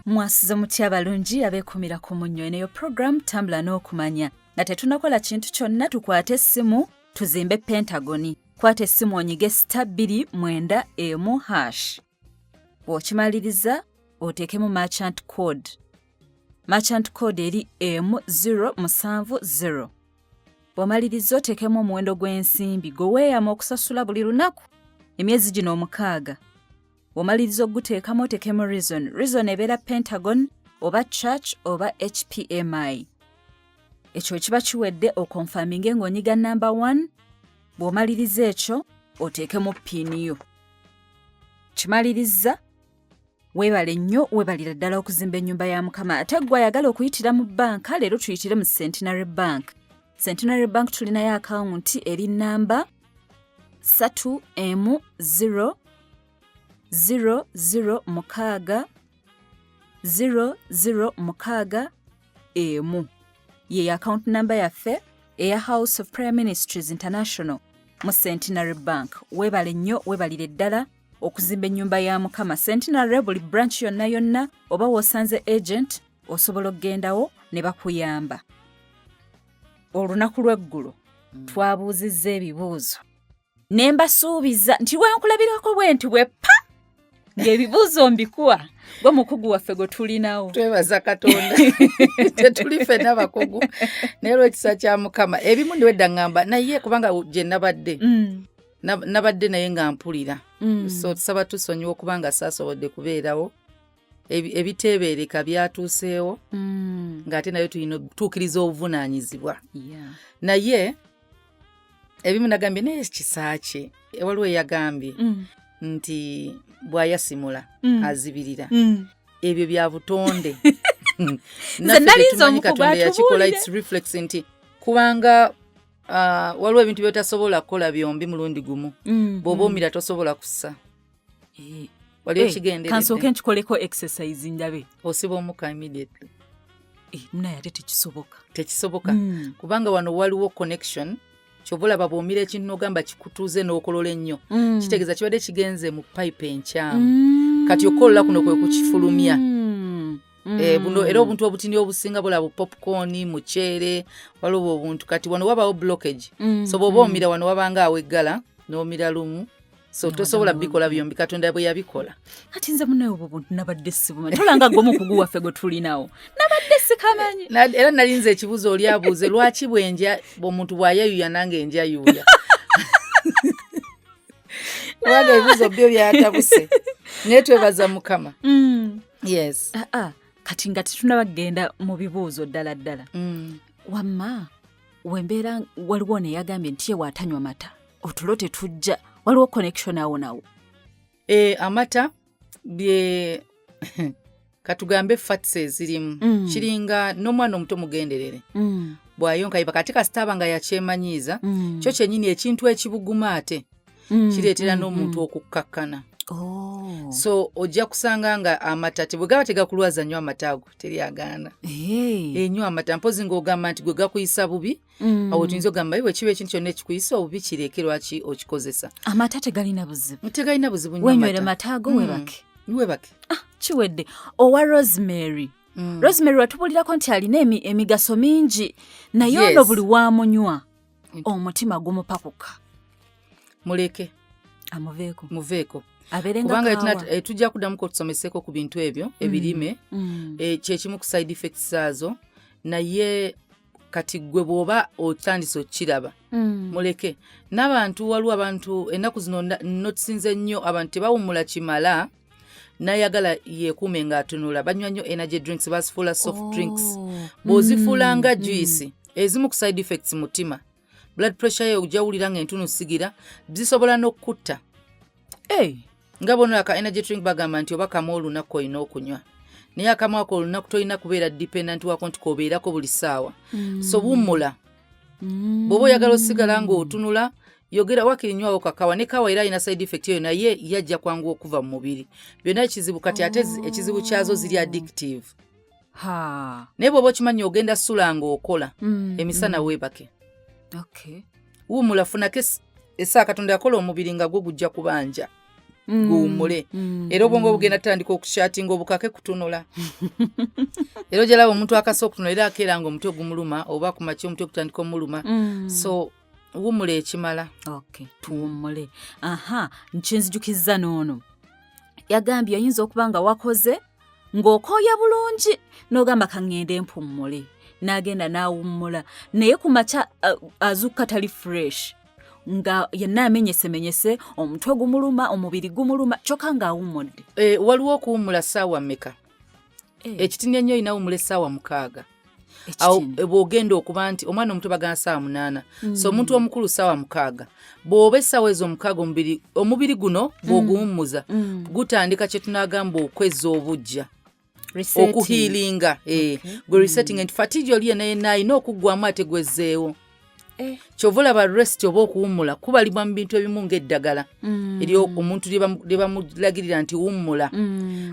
Mwasiza mutya abalungi abeekumira ku munnyo eneyo program Tambula n'okumanya nga tetunakola kintu kyonna tukwate essimu tuzimbe pentagoni. Kwata essimu onyige *291#. Bw'okimaliriza oteekemu merchant code. Merchant code eri M070. Bw'omaliriza oteekemu omuwendo gw'ensimbi gwe weeyama okusasula buli lunaku emyezi gino 6. Bw'omaliriza oguteekamu oteekemu reason. Reason ebeera Pentagon oba Church oba HPMI. Ekyo ekiba kiwedde okonfaminge ng'onyiga number 1. Bw'omaliriza ekyo oteekemu pini yo. Kimaliriza weebale nnyo weebalira ddala okuzimba ennyumba ya Mukama. Ate gwe ayagala okuyitira mu banka leero tuyitire mu Centenary Bank. Centenary Bank tulinayo akawunti eri namba 3M0006006 ye account number yaffe eya House of Prayer Ministries International mu Centenary Bank. Weebale nnyo weebalire ddala okuzimba ennyumba ya Mukama. Centenary buli branch yonna yonna oba w'osanze agent osobola okgendawo ne bakuyamba. Olunaku lw'eggulo twabuuzizza ebibuuzo ne mbasuubiza nti wenkulabirako bwe nti bwe pa ng'ebibuuzo mbikuwa gwe mukugu waffe gwe tulinawo. Twebaza Katonda tetuli ffenna bakugu naye olw'ekisa kya Mukama ebimu ndiwedda ngamba naye kubanga gye nabadde naye nga mpulira. So tusaba tusonyiwa okubanga saasobodde kubeerawo ebiteebereka byatuuseewo ng'ate nayo tulina okutuukiriza obuvunaanyizibwa. Naye ebimu nagambye naye kisa kye waliwo eyagambye nti bw'ayasimula azibirira. Ebyo bya butonde. Naliza omukugu yakikola its reflex nti kubanga waliwo ebintu byotasobola kukola byombi mulundi gumu. Bw'oba omira tosobola kussa. Waliwo ekigenderedde. Kansooke nkikoleko exercise ndabe. Osiba omukka immediately. Munaye ate tekisoboka. Tekisoboka. Kubanga wano waliwo connection. Kyobulaba bw'omira ekintu n'ogamba kikutuuze n'okolola ennyo. Kitegeeza kibadde kigenze mu pipe enkyamu. Kati okolola kuno kwe kukifulumya. Buno era obuntu obutini obusinga bulaba popcorn, muceere, waliwo obuntu kati wano wabawo blockage. So bw'oba omira wano wabanga aweggala n'omira lumu. So tosobola bikola byombi Katonda bwe yabikola. Kati nze munaye obwo buntu nabadde sibumanyi. Tolanga gwe mukugu waffe gwe tulinawo. Nabadde sikamanyi. Era nalinze ekibuuzo oli abuuze lwaki bwenja bw'omuntu bw'ayayuya nange enjayuya. Wanga ebibuuzo byo byatabuse. Naye twebaza Mukama. Yes. Kati nga tetunabagenda mu bibuuzo ddala ddala. Wamma wembeera waliwo ne yagambye nti ye waatanywa mata otulo tetujja. Waliwo connection awo nawo. Amata bye katugambe fats ezirimu. Kiringa n'omwana omuto mugenderere. Bw'ayonka yiba kati kasitaba nga yakyemanyiiza. Kyo kyennyini ekintu ekibuguma ate kireetera n'omuntu okukkakkana. So ojja kusanga nga amata bwe gaba tegakulwaza nnyo amata ago teri agaana. Ennyo amata mpozi ng'ogamba nti gwe gakuyisa bubi. Awo tuyinza ogamba iwe kiba ekintu kyonna ekikuyisa obubi kireke lwaki okikozesa. Amata tegalina buzibu. Tegalina buzibu nnyo amata. Wenywera mata ago webake. Webake. Kiwedde. Owa Rosemary. Rosemary watubulirako nti alina emigaso mingi naye ono buli wamunywa omutima gumupakuka. Muleke. Amuveeko. Muveeko. Kubanga tujja kuddamu ko tusomeseko ku bintu ebyo ebirime kyekimu ku side effects zaazo naye kati gwe bw'oba otandise okiraba muleke. N'abantu waliwo abantu ennaku zino notusinze nnyo abantu tebawummula kimala nayagala yeekuume ng'atunula banywa nnyo energy drinks bazifuula soft drinks. Bw'ozifuula nga juice ezimu ku side effects mutima blood pressure yo ojawulira ng'entunu sigira zisobola n'okutta. Nga bono aka energy drink bagamba nti oba kamu olunaku olina okunywa. Naye akamu ako olunaku tolina kubeera dependent wako nti kobeerako buli ssaawa. So bummula. Bw'oba oyagala osigala ng'otunula yogera wakiri nywawo kakawa ne kawa era ina side effect yo naye yajja kwangu okuva mu mubiri. Byonna ekizibu kati ate ekizibu kyazo ziri addictive. Naye bw'oba okimanyi ogenda ssula ng'okola emisana weebake. Wummula funako essa Katonda yakola omubiri nga gwo gujja kubanja. guwummule era obwongo bugenda tandika okushatinga obukake kutunula era ojjalaba omuntu akasa okutunula era akeera nga omutwe gumuluma oba ku makya omutwe gutandika omuluma so wummula ekimala. Okay, tuwummule. Nkinzijukizza n'ono yagambye oyinza okuba nga wakoze ng'okooya bulungi n'ogamba kaŋŋende mpummule n'agenda n'awummula naye ku makya azukka tali fresh nga yenna amenyesemenyese omutwe gumuluma omubiri gumuluma kyokka ng'awummudde. Waliwo okuwummula ssaawa mmeka? Ekitini ennyo olina wummula essaawa 6. Awo bw'ogenda okuba nti omwana omuto bagana ssaawa 8 so omuntu omukulu ssaawa 6 bw'oba essaawa ezo 6 omubiri guno bw'oguwummuza gutandika kye tunaagamba okwezza obujja okuhiilinga gwe resetting and fatigue oli yenna alina okuggwamu ate gwezzeewo. Kyova olaba rest oba okuwummula kubalibwa mu bintu ebimu ng'eddagala eri omuntu lye bamulagirira nti wummula.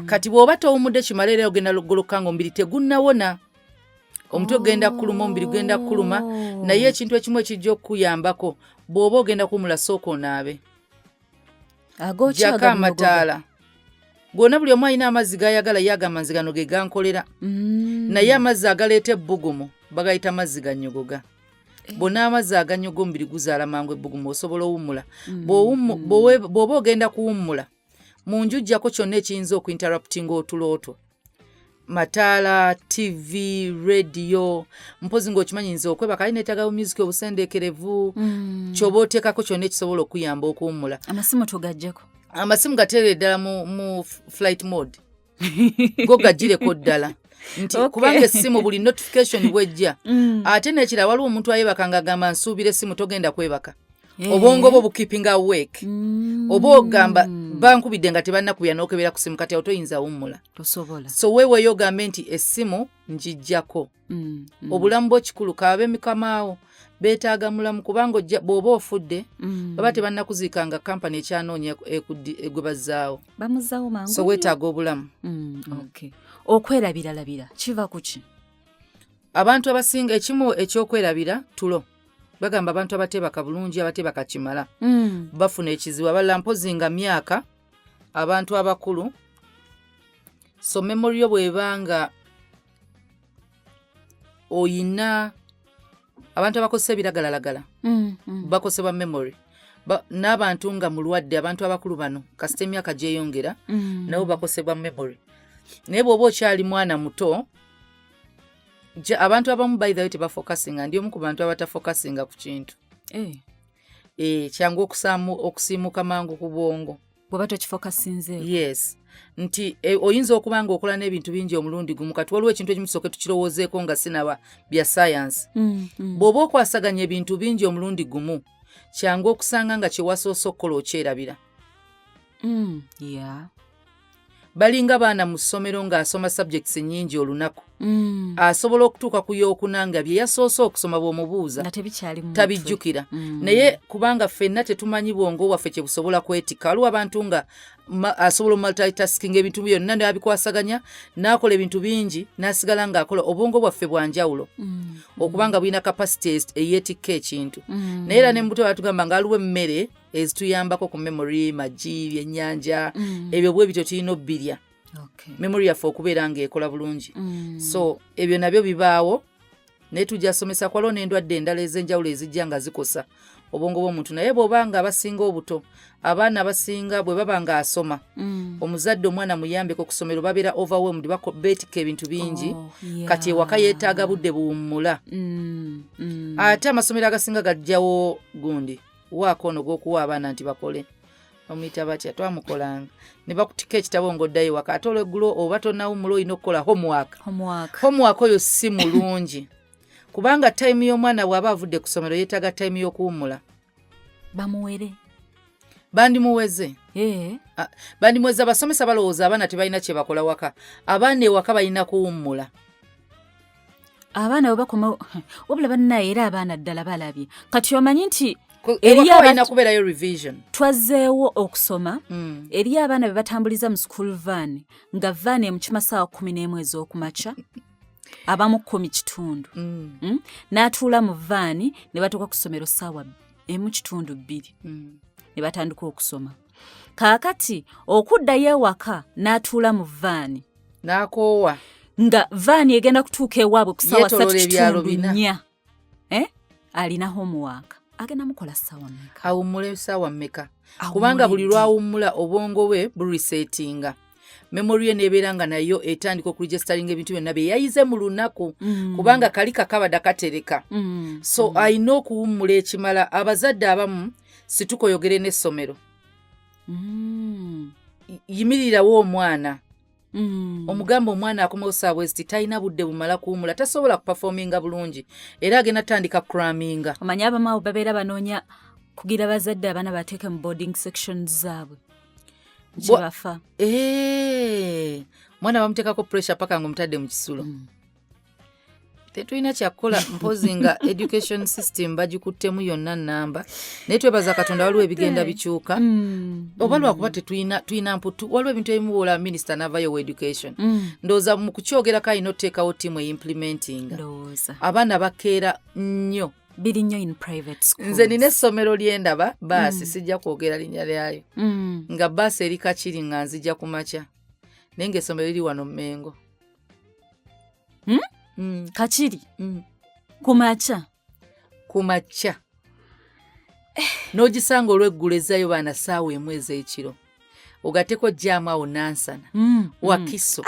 Kati bw'oba towummudde kimala era ogenda goloka nga omubiri tegunnawona omutwe ogenda kuluma omubiri genda kuluma naye ekintu ekimu ekijja okuyambako bw'oba ogenda kuwummula sooka onaabe jjako amataala gwonna buli omu alina amazzi g'ayagala ye agamba nze gano ge gankolera naye amazzi agaleeta ebbugumu bagayita mazzi ganyogoga. Bonna amazzi aganyoga omubiri guzaala mangu ebbugumu osobola owummula. Bw'oba ogenda kuwummula mu nju jjako kyonna ekiyinza okuinterruptinga otulo otwo mataala, TV, radio, mpozi ng'okimanyi nze okwebaka alina etagawo music obusendeekerevu ky'oba oteekako kyonna ekisobola okuyamba okuwummula. Amasimu tugaggyeko? Amasimu gateerere ddala mu flight mode go gagireko ddala nti kubanga essimu buli notification bwejja ate nekira waliwo omuntu ayebaka nga agamba nsuubira essimu togenda kwebaka obwongo bwo bukeeping awake oba ogamba bankubidde nga tebannakubya n'okebera ku simu kati awo toyinza wummula tosobola. So weeweeyo ogambe nti essimu njijjako obulamu bwo kikulu kaabe mikamaawo beetaaga mulamu kubanga bw'oba ofudde baba tebannakuziika nga kampani ekyanoonya gwe bazzaawo bamuzzaawo mangu so weetaaga obulamu. Okay. Okwerabiralabira kiva ku ki? Abantu abasinga ekimu ekyokwerabira tulo bagamba abantu abateebaka bulungi abateebaka kimala bafuna ekizibu abalala mpozi nga myaka abantu abakulu so memory yo bwebanga oyina abantu abakozesa ebiragalalagala bakosebwa memory n'abantu nga mulwadde abantu abakulu bano kasita emyaka gyeyongera nabo bakosebwa memory naye bw'oba okyali mwana muto abantu abamu by the way tebafokasinga ndi omu ku bantu abatafokasinga ku kintu kyangu okusiimuka mangu ku bwongo bw'oba tokifokasinzeeko. Yes nti oyinza okuba nga okola n'ebintu bingi omulundi gumu kati waliwo ekintu ekimu tusooke tukirowoozeeko nga sinaba bya science bw'oba okwasaganya ebintu bingi omulundi gumu kyangu okusanga nga kyewasoose okukola okyerabira. Balinga baana mu ssomero ng'asoma subjects nnyingi olunaku asobola okutuuka ku yokunanga bye yasoose okusoma bw'omubuuza tabijjukira naye kubanga ffenna tetumanyi bwongo waffe kye busobola kwetikka waliwo abantu nga asobola multitasking ebintu byonna n'abikwasaganya n'akola ebintu bingi n'asigala ng'akola obwongo bwaffe bwanjawulo okubanga bulina capacity eyeetikka ekintu naye era ne mu buto batugamba ng'aliwo emmere ezituyambako ku memory magi byennyanja ebyo bwe bityo tulina obbirya memory yaffe okubeera ng'ekola bulungi so ebyo nabyo bibaawo naye tujja somesa kwaliwo n'endwadde endala ez'enjawulo ezijja nga zikosa obwongo bw'omuntu naye bw'oba nga abasinga obuto abaana abasinga bwe baba nga asoma omuzadde omwana muyambeko ku ssomero babeera overwhelmed beetikka ebintu bingi kati ewaka yeetaaga budde buwummula ate amasomero agasinga gajjawo gundi waako ono gw'okuwa abaana nti bakole omuyita batya twamukolanga ne bakutika ekitabo ng'oddayo waka ate olweggulo oba tonnawummula olina okukola homework oyo si mulungi kubanga time y'omwana bw'aba avudde ku ssomero yeetaaga time y'okuwummula bamuwere bandimuweze bandimuweze abasomesa balowooza abaana tebalina kye bakola waka abaana ewaka balina kuwummula abaana bwe bakoma wabula bannaye era abaana ddala balabye kati omanyi nti balina kubeerayo revision twazzeewo okusoma eri abaana be batambuliza mu school van nga van emukima ssaawa 11 ez'okumakya abamu 10:00 n'atuula mu vaani ne batuuka ku ssomero ssaawa 1:2 ne batandika okusoma kaakati okuddayo ewaka n'atuula mu vaani n'akoowa nga vaani egenda kutuuka ewaabwe ku ssaawa Yeetoloola ebyalo 3:4 alina homework agenda mukola ssaawa mmeka awummula essaawa mmeka kubanga buli lwawummula obwongo bwe bulisetinga memory ye nebeera nga nayo etandika okuregisteringa ebintu byonna bye yayize mu lunaku kubanga kali kakabada katereka so alina okuwummula ekimala. Abazadde abamu situkoyogere n'essomero yimirirawo omwana omugamba omwana akomawo saabwezi talina budde bumala kuwummula tasobola kupafominga bulungi era agenda tandika craminga. omanyi abamu babeera banoonya kugira bazadde abaana bateeke mu boarding sections zaabwe gyebafa mwana bamuteekako pressure paka nga omutadde mu kisulo tetulina kyakukola mpozi nga education system bagikuttemu yonna namba naye twebaza Katonda waliwo ebigenda bikyuka oba lwakuba tetulina mputu waliwo ebintu ebimu bwola minisita n'avayo wa education ndowooza mu kukyogerako alina oteekawo tiimu eimplementinga abaana bakeera nnyo biri nnyo in private schools. Nze nina essomero lyendaba baasi sijja kwogera linnya lyayo nga baasi eri Kakiri nga nzijja ku makya naye ng'essomero liri wano Mmengo. Kakiri ku makya n'ogisanga olw'eggulu ezzayo baana ssaawa emu ez'ekiro ogateko jjaamu awo nansana wakiso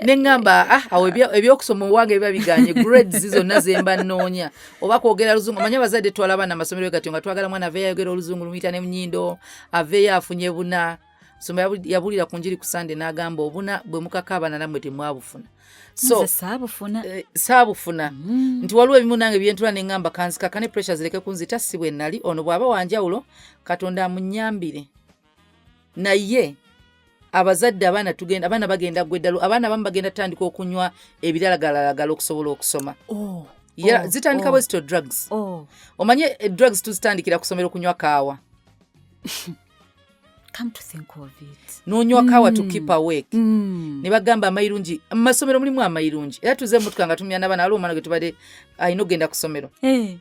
ne ŋŋamba awo ebyokusoma owange biba biganye grades zonna zemba nnoonya oba kwogera luzungu. Manya abazadde twala abaana amasomero gatyo nga twagala mwana aveeyo ayogera oluzungu lumuyita ne munyindo aveeyo afunye buna soma yabulira ku njiri ku Sande n'agamba obuna bwe mukakaabana nammwe temwabufuna so saabufuna nti waliwo ebimu nange byentula ne ŋŋamba kanzikaka ne pressure zireke kunzita si bwe nnali ono bw'aba wanjawulo Katonda amunnyambire. Naye abazadde abaana bagenda gweddalu abaana abamu bagenda tandika okunywa ebiralagalagala okusobola okusoma zitandika bwe zito drugs omanye drugs tuzitandikira kusomera okunywa kaawa come to think of it n'onywa kaawa to keep awake ne bagamba amayirungi mu masomero mulimu amayirungi era tuze emmotoka nga tumya n'abaana waliwo omwana gwe tubadde alina okugenda ku ssomero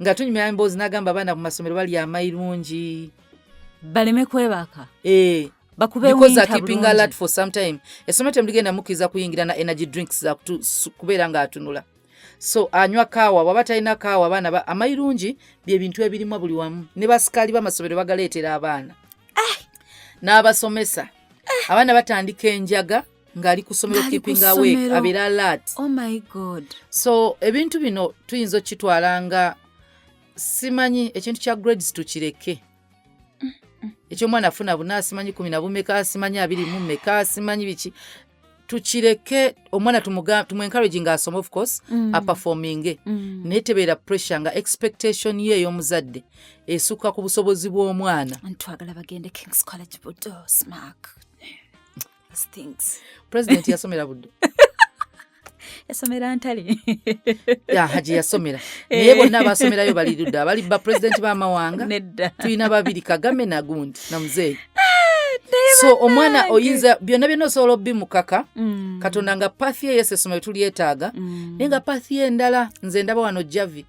nga tunyumya emboozi n'agamba abaana ku masomero bali amayirungi baleme kwebaka because are keeping alert for some time. Essomero temuligenda mukkiriza kuyingira na energy drinks za kubeera nga atunula so anywa kaawa waba talina kaawa abaana amayirungi bye bintu ebirimu buli wamu ne basikaali b'amasomero bagaleetera abaana n'abasomesa abaana batandika enjaga ng'ali ku ssomero keeping awake abeera alert. Oh my God. So ebintu bino tuyinza okitwala nga simanyi ekintu kya grades tukireke ekyomwana afuna buna simanyi 10 bumeka simanyi 20 mumeka simanyi biki tukireke omwana tumu encouraging asoma of course performing naye tebeera pressure nga expectation ye ey'omuzadde esukka ku busobozi bw'omwana. Ntwagala bagende King's College Buddo smack things. President yasomera Buddo yasomera Ntale haji yasomera naye bonna abasomerayo bali Ludda bali ba president b'amawanga tulina babiri Kagame na Gundi na Muzeeyi. So omwana oyinza byonna byonna osobola obimukaka Katonda nga pathi ye essomero tulyetaaga naye nga pathi ye endala nze ndaba wano Javi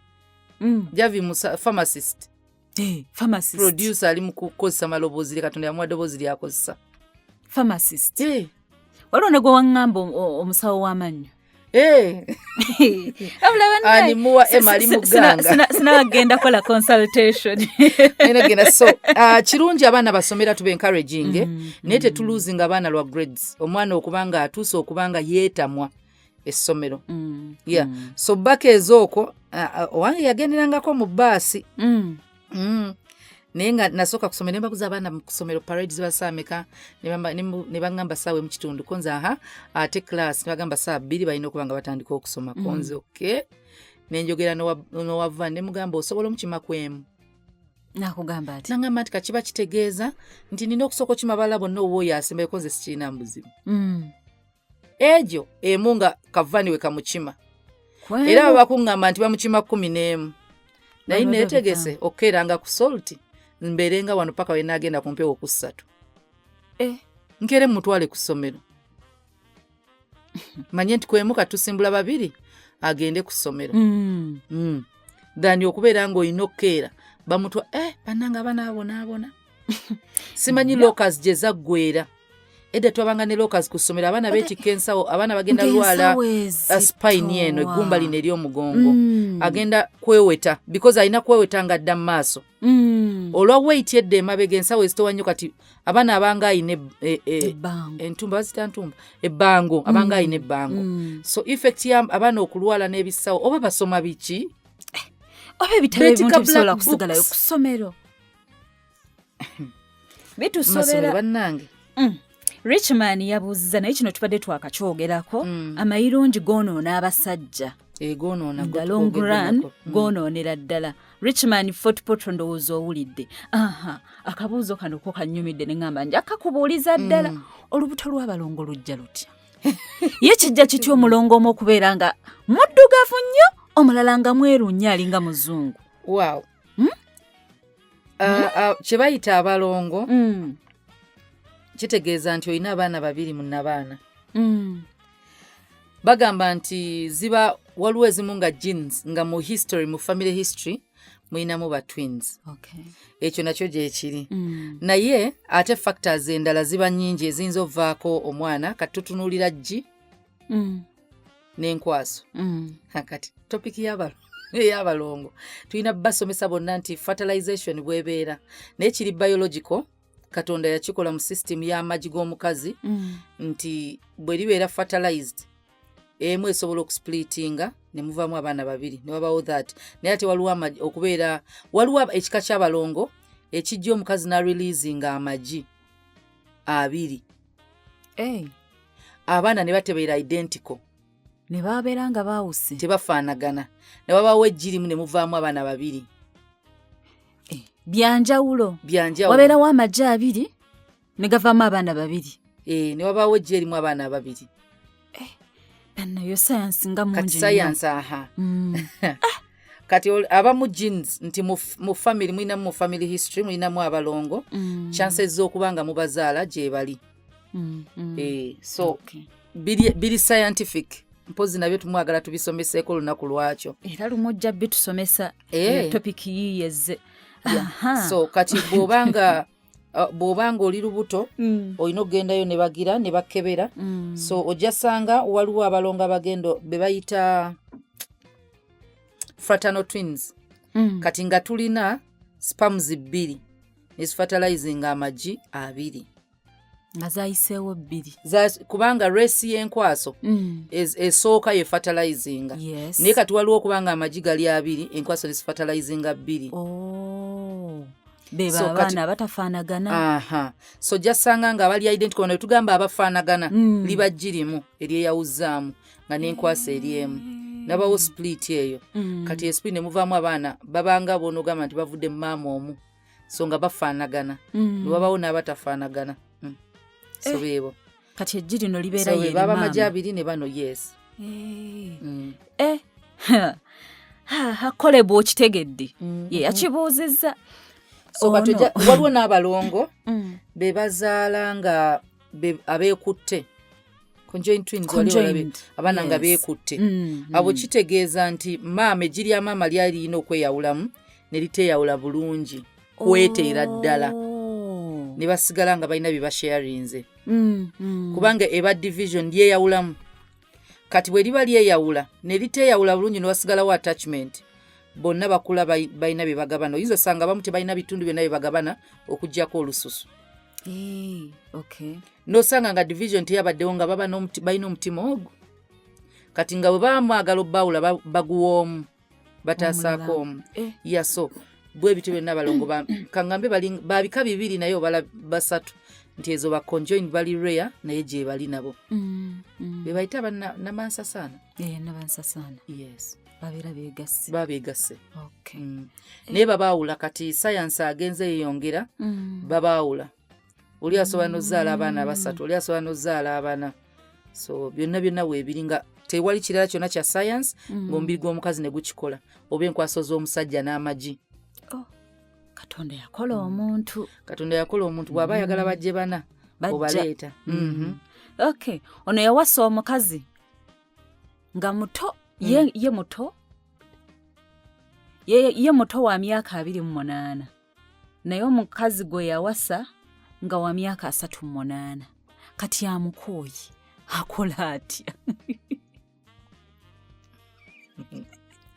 pharmacist producer ali mu kukozesa maloboozi Katonda yamuwa ddoboozi lyakozesa pharmacist waliwo ne gwe waŋŋamba omusawo w'amannyo animuwa Emali Muganga sinagenda kola consultation so kirungi abaana basomera tube encouraging naye tetuluzinga abaana lwa grades omwana okubanga atuuse okubanga yeetamwa essomero so baka ezooko owange yagenderangako mu baasi naye nga nasooka kusomera ne mbaguza abaana mu kusomero parade zibasaameka ne baŋŋamba ssaawa mu kitundu konze ate class ne bagamba ssaawa 2 balina okuba nga batandika okusoma konze okay ne njogera n'owava ne mugamba osobola omukimako emu nakugamba ati nangamba nti kakiba kitegeeza nti nina okusooka okimabala bonna oba oyo asembayo konze sikiina mbuzibu egyo emu nga kavani we kamukima era babakuŋŋamba nti bamukima 11 naye neetegese okkeeranga ku solti mbeerenga wano paka we naagenda ku mpewo ku 3 nkere mutwale ku ssomero manye nti kwemuka tusimbula 2 agende ku ssomero dani okubeera nga olina okkeera bamutwa bannanga abaana abonaabona simanyi locals gye zaggwera edda twabanga ne locals ku ssomero abaana beetikka ensawo abaana bagenda lwala spine eno eggumba lino ery'omugongo agenda kweweta because alina kweweta nga adda mu maaso olwa weight edda emabega ensawo ezitowa nnyo kati abaana abanga ayina entumba bazita ntumba ebbango abanga ayina ebbango so effect ya abaana okulwala n'ebisawo oba basoma biki oba ebitabo ebintu bisobola kusigalayo ku ssomero bitusobera bannange Richman yabuuziza naye kino tubadde twakakyogerako amayirungi goonoona abasajja goonoona long run goonoonera ddala Richman Fortpotro ndowooza owulidde akabuuzo kano ko kannyumidde ne ŋŋamba nja kakubuuliza ddala olubuto lw'abalongo lujja lutya ye kijja kitya omulongo omu okubeera nga muddugavu nnyo omulala nga mweru nnyo alinga muzungu wow kye bayita abalongo kitegeeza nti olina abaana babiri munnabaana bagamba nti ziba waliwo ezimu nga genes nga mu history mu family history mulinamu ba twins ekyo nakyo gyekiri naye ate factors endala ziba nnyingi eziyinza ovaako omwana kati tutunuulira ggi n'enkwaso kati topiki y'abalongo tulina basomesa bonna nti fertilization bwebeera naye kiri biological Katonda yakikola mu system y'amagi g'omukazi nti bwe libeera fertilized emu esobola okusplitinga ne muvaamu abaana babiri ne wabawo that naye ate waliwo okubeera waliwo ekika ky'abalongo ekijja omukazi na releasinga amagi abiri abaana ne batebeera identical ne babeera nga baawuse tebafaanagana ne wabawo ejjirimu ne muvaamu abaana babiri byanjawulo wabeerawo amagi abiri ne gavaamu abaana babiri ne wabaawo ejji erimu abaana babiri nayo sayansi nga mungi kati sayansi kati abamu genes nti mu family mulinamu mu family history mulinamu abalongo chances z'okuba nga mubazaala gye bali so biri scientific mpozi nabyo tumwagala tubisomeseeko olunaku lwakyo era lumu ojja bitusomesa topiki yiyeze so kati bw'obanga oli lubuto olina okugendayo ne bagira ne bakebera so ojja sanga waliwo abalongo abagenda be bayita fraternal twins kati nga tulina spams 2 ezifertilizing amagi 2 nga zayiseewo 2 kubanga resi y'enkwaso esooka ye fertilizinga naye kati waliwo okubanga amagi gali 2 enkwaso nezifertilizinga 2 beba abaana batafaanagana so jasanga nga abali identical ne tugamba abafaanagana liba girimu eryeyawuzaamu nga n'enkwasa eryemu nabawo split eyo kati esplit ne muvaamu abaana babanga boonogamba nti bavudde mu maama omu so nga bafaanagana ne wabawo n'abatafaanagana so beebo kati ejji lino libeera yeri baba amagi 2 ne bano yes hakole bw'okitegedde ye yakibuuzizza so waliwo n'abalongo be bazaala nga abeekutte conjoined twins abaana nga beekutte abo kitegeeza nti maama ejiri ya maama lyali lirina okweyawulamu ne liteeyawula bulungi kweteera ddala ne basigala nga balina bye basharinze kubanga eba division lyeyawulamu kati bwe liba lyeyawula ne liteeyawula bulungi ne wasigalawo attachment bonna bakula balina bye bagabana oyinza osanga abamu tebalina bitundu byonna bye bagabana okuggyako olususu n'osanga nga division teyabaddewo nga balina omutima ogwo kati nga bwe bamwagala obbawula baguwoomu bataasaako omu yaso bwe bityo byonna balongo kangambe babika 2 naye obala 3 nti ezo ba conjoined bali rare naye gye bali nabo be bayita namansasana namansasana yes babeegasse naye babaawula kati sayansi agenze yeyongera babaawula oli asobola n'ozaala abaana 3 oli asobola n'ozaala abaana so byonna weebiri nga tewali kirala kyonna kya sayansi ng'omubiri gw'omukazi ne gukikola oba enkwaso z'omusajja n'amagi Katonda yakola omuntu bw'aba ayagala bajje bana obaleeta ono yawasa omukazi nga muto ye muto ye muto wa myaka 28 naye omukazi gwe yawasa nga wa myaka 38 kati amukooyi akola atya?